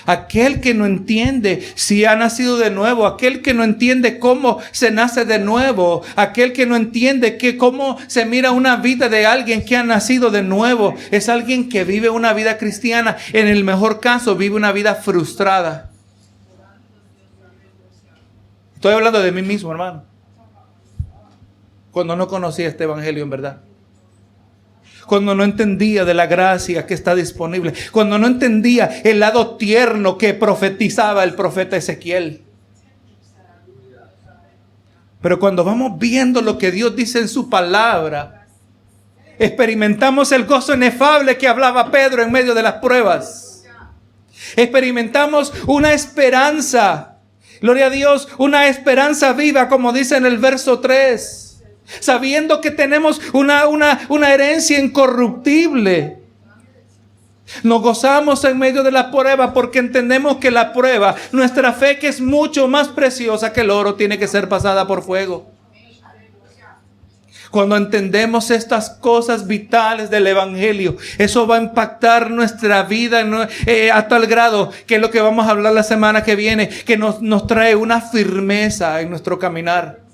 Aquel que no entiende si ha nacido de nuevo, aquel que no entiende cómo se nace de nuevo, aquel que no entiende cómo se mira una vida de alguien que ha nacido de nuevo, es alguien que vive una vida cristiana. En el mejor caso, vive una vida frustrada. Estoy hablando de mí mismo, hermano. Cuando no conocía este evangelio en verdad. Cuando no entendía de la gracia que está disponible. Cuando no entendía el lado tierno que profetizaba el profeta Ezequiel. Pero cuando vamos viendo lo que Dios dice en su palabra, experimentamos el gozo inefable que hablaba Pedro en medio de las pruebas. Experimentamos una esperanza. Gloria a Dios, una esperanza viva, como dice en el verso 3. Sabiendo que tenemos una herencia incorruptible. Nos gozamos en medio de la prueba porque entendemos que la prueba, nuestra fe que es mucho más preciosa que el oro, tiene que ser pasada por fuego. Cuando entendemos estas cosas vitales del evangelio, eso va a impactar nuestra vida a tal grado que es lo que vamos a hablar la semana que viene, que nos trae una firmeza en nuestro caminar.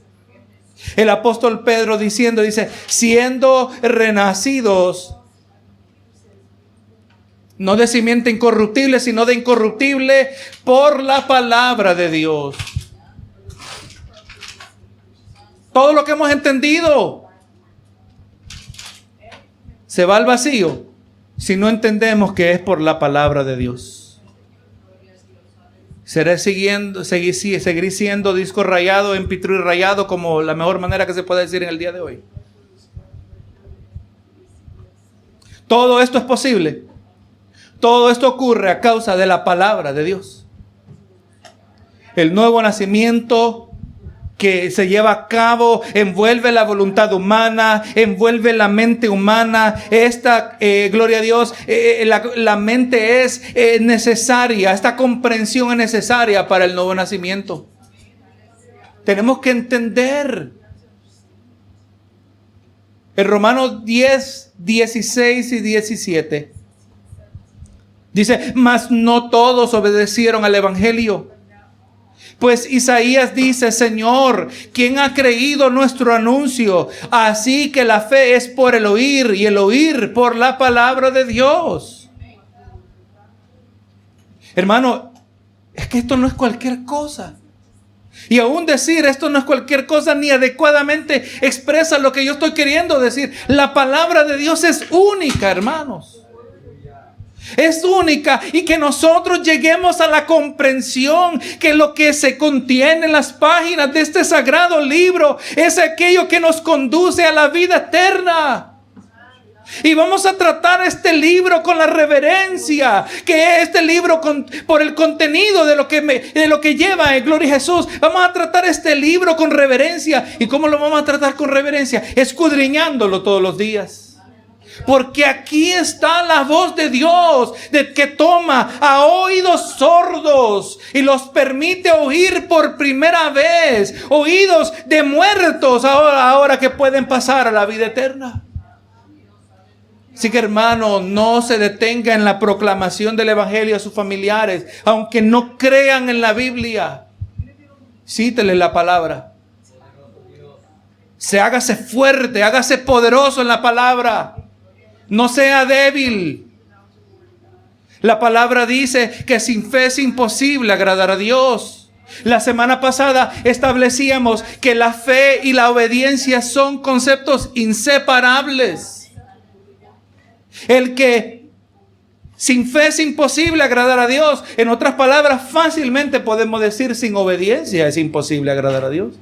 El apóstol Pedro dice, siendo renacidos, no de simiente incorruptible, sino de incorruptible por la palabra de Dios. Todo lo que hemos entendido se va al vacío si no entendemos que es por la palabra de Dios. Seguir siendo disco rayado, empitru y rayado, como la mejor manera que se puede decir en el día de hoy. Todo esto es posible. Todo esto ocurre a causa de la palabra de Dios. El nuevo nacimiento que se lleva a cabo envuelve la voluntad humana, envuelve la mente humana. Gloria a Dios, la mente es necesaria, esta comprensión es necesaria para el nuevo nacimiento. Tenemos que entender En Romanos 10, 16 y 17. Dice, mas no todos obedecieron al evangelio. Pues Isaías dice, Señor, ¿quién ha creído nuestro anuncio? Así que la fe es por el oír y el oír por la palabra de Dios. Hermano, es que esto no es cualquier cosa. Y aún decir esto no es cualquier cosa ni adecuadamente expresa lo que yo estoy queriendo decir. La palabra de Dios es única, hermanos. Es única, y que nosotros lleguemos a la comprensión que lo que se contiene en las páginas de este sagrado libro es aquello que nos conduce a la vida eterna. Y vamos a tratar este libro con la reverencia que este libro por el contenido de lo que lleva en Gloria a Jesús. Vamos a tratar este libro con reverencia. ¿Y cómo lo vamos a tratar con reverencia? Escudriñándolo todos los días. Porque aquí está la voz de Dios, que toma a oídos sordos y los permite oír por primera vez. Oídos de muertos ahora que pueden pasar a la vida eterna. Así que, hermano, no se detenga en la proclamación del evangelio a sus familiares, aunque no crean en la Biblia. Cítele la palabra. Hágase fuerte, hágase poderoso en la palabra. No sea débil. La palabra dice que sin fe es imposible agradar a Dios. La semana pasada establecíamos que la fe y la obediencia son conceptos inseparables. El que sin fe es imposible agradar a Dios. En otras palabras, fácilmente podemos decir sin obediencia es imposible agradar a Dios.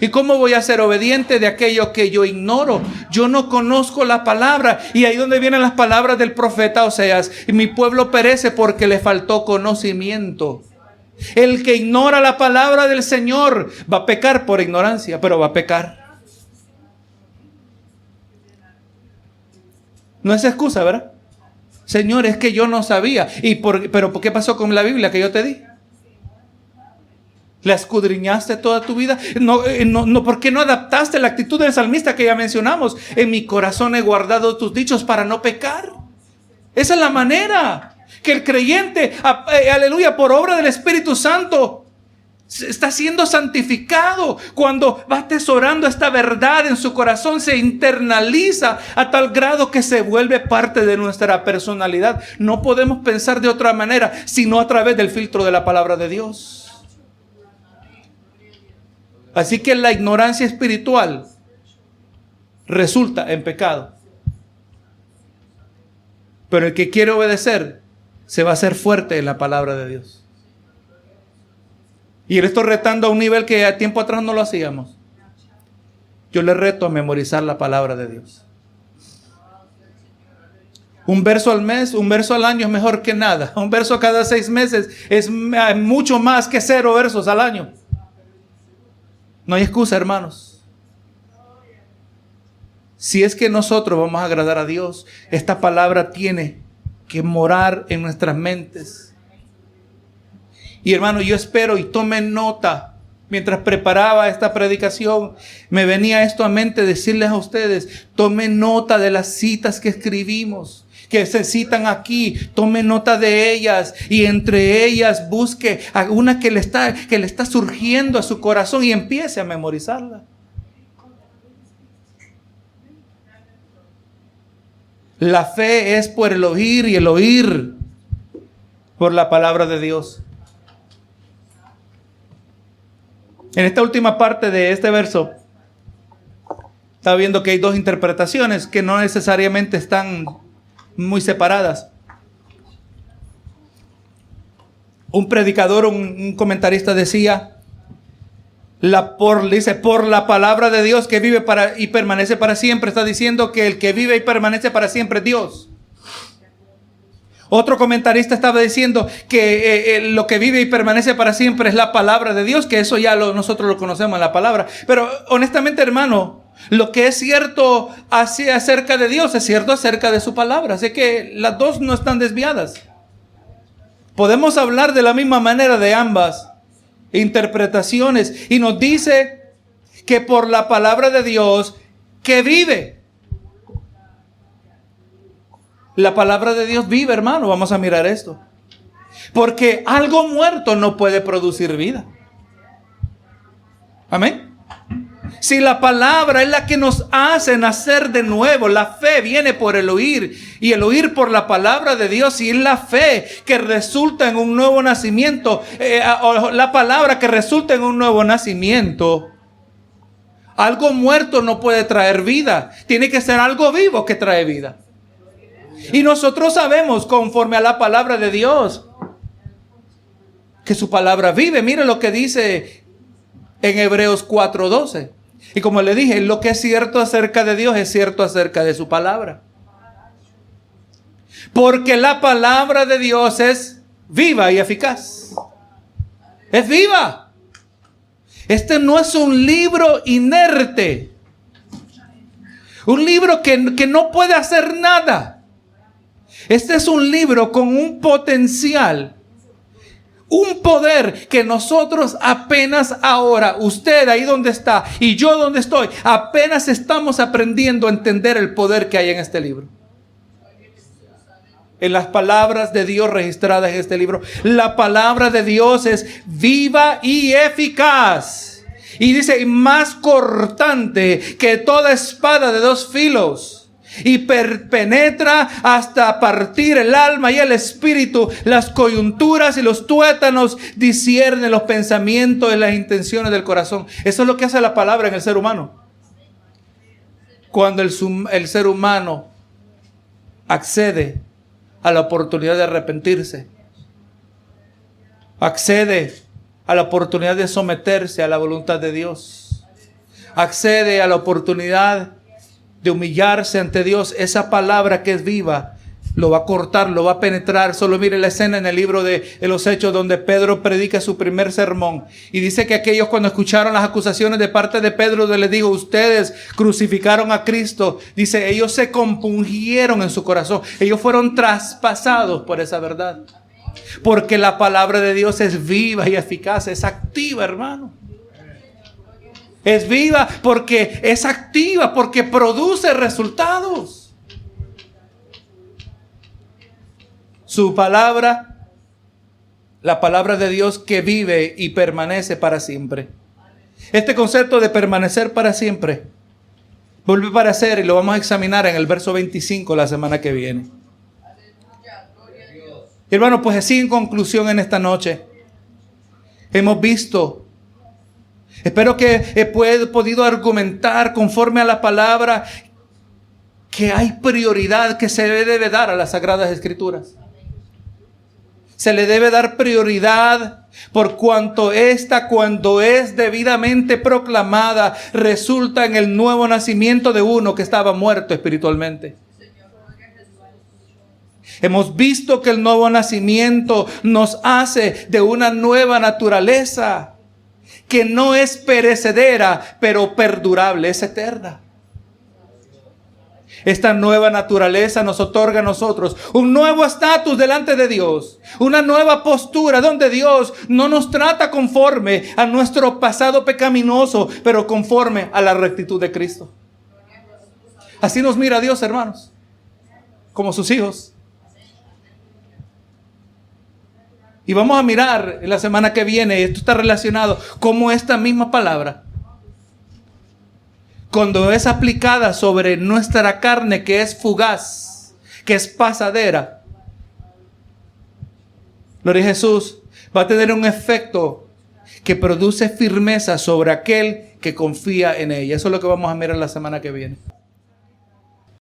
¿Y cómo voy a ser obediente de aquello que yo ignoro? Yo no conozco la palabra. Y ahí donde vienen las palabras del profeta Oseas. Mi pueblo perece porque le faltó conocimiento. El que ignora la palabra del Señor va a pecar por ignorancia, pero va a pecar. No es excusa, ¿verdad? Señor, es que yo no sabía. Pero ¿qué pasó con la Biblia que yo te di? ¿La escudriñaste toda tu vida? ¿Por qué no adaptaste la actitud del salmista que ya mencionamos? En mi corazón he guardado tus dichos para no pecar. Esa es la manera que el creyente, aleluya, por obra del Espíritu Santo, está siendo santificado. Cuando va atesorando esta verdad en su corazón, se internaliza a tal grado que se vuelve parte de nuestra personalidad. No podemos pensar de otra manera, sino a través del filtro de la palabra de Dios. Así que la ignorancia espiritual resulta en pecado. Pero el que quiere obedecer se va a hacer fuerte en la palabra de Dios. Y le estoy retando a un nivel que a tiempo atrás no lo hacíamos. Yo le reto a memorizar la palabra de Dios. Un verso al mes, un verso al año es mejor que nada. Un verso cada 6 meses es mucho más que 0 versos al año. No hay excusa, hermanos. Si es que nosotros vamos a agradar a Dios, esta palabra tiene que morar en nuestras mentes. Y hermano, yo espero y tomen nota. Mientras preparaba esta predicación, me venía esto a mente decirles a ustedes, tomen nota de las citas que escribimos, que se citan aquí, tome nota de ellas y entre ellas busque una que le está surgiendo a su corazón y empiece a memorizarla. La fe es por el oír y el oír por la palabra de Dios. En esta última parte de este verso, está viendo que hay 2 interpretaciones que no necesariamente están muy separadas. Un predicador, un comentarista decía, por la palabra de Dios que vive y permanece para siempre. Está diciendo que el que vive y permanece para siempre es Dios. Otro comentarista estaba diciendo que lo que vive y permanece para siempre es la palabra de Dios, que eso ya nosotros lo conocemos en la palabra. Pero honestamente, hermano, lo que es cierto acerca de Dios es cierto acerca de su palabra. Así que las dos no están desviadas. Podemos hablar de la misma manera de ambas interpretaciones. Y nos dice que por la palabra de Dios que vive. La palabra de Dios vive, hermano. Vamos a mirar esto. Porque algo muerto no puede producir vida. Amén. Si la palabra es la que nos hace nacer de nuevo, la fe viene por el oír y el oír por la palabra de Dios, y es la fe que resulta en un nuevo nacimiento, o la palabra que resulta en un nuevo nacimiento. Algo muerto no puede traer vida, tiene que ser algo vivo que trae vida. Y nosotros sabemos, conforme a la palabra de Dios, que su palabra vive. Mire lo que dice en Hebreos 4:12. Y como le dije, lo que es cierto acerca de Dios es cierto acerca de su palabra. Porque la palabra de Dios es viva y eficaz. Es viva. Este no es un libro inerte. Un libro que no puede hacer nada. Este es un libro con un potencial, un poder que nosotros apenas ahora, usted ahí donde está y yo donde estoy, apenas estamos aprendiendo a entender el poder que hay en este libro. En las palabras de Dios registradas en este libro. La palabra de Dios es viva y eficaz. Y dice, más cortante que toda espada de dos filos. Y penetra hasta partir el alma y el espíritu, las coyunturas y los tuétanos, discierne los pensamientos y las intenciones del corazón. Eso es lo que hace la palabra en el ser humano. Cuando el ser humano accede a la oportunidad de arrepentirse, accede a la oportunidad de someterse a la voluntad de Dios, accede a la oportunidad de humillarse ante Dios, esa palabra que es viva lo va a cortar, lo va a penetrar. Solo mire la escena en el libro de los Hechos donde Pedro predica su primer sermón y dice que aquellos, cuando escucharon las acusaciones de parte de Pedro, les digo, ustedes crucificaron a Cristo, dice, ellos se compungieron en su corazón, ellos fueron traspasados por esa verdad, porque la palabra de Dios es viva y eficaz, es activa, hermano. Es viva porque es activa, porque produce resultados. Su palabra, la palabra de Dios que vive y permanece para siempre. Este concepto de permanecer para siempre vuelve a aparecer y lo vamos a examinar en el verso 25 la semana que viene. Hermano, pues así en conclusión en esta noche hemos visto, espero que he podido argumentar conforme a la palabra que hay prioridad que se debe dar a las Sagradas Escrituras. Se le debe dar prioridad por cuanto esta, cuando es debidamente proclamada, resulta en el nuevo nacimiento de uno que estaba muerto espiritualmente. Hemos visto que el nuevo nacimiento nos hace de una nueva naturaleza que no es perecedera, pero perdurable, es eterna. Esta nueva naturaleza nos otorga a nosotros un nuevo estatus delante de Dios, una nueva postura donde Dios no nos trata conforme a nuestro pasado pecaminoso, pero conforme a la rectitud de Cristo. Así nos mira Dios, hermanos, como sus hijos. Y vamos a mirar en la semana que viene, esto está relacionado, cómo esta misma palabra, cuando es aplicada sobre nuestra carne, que es fugaz, que es pasadera, gloria a Jesús, va a tener un efecto que produce firmeza sobre aquel que confía en ella. Eso es lo que vamos a mirar la semana que viene.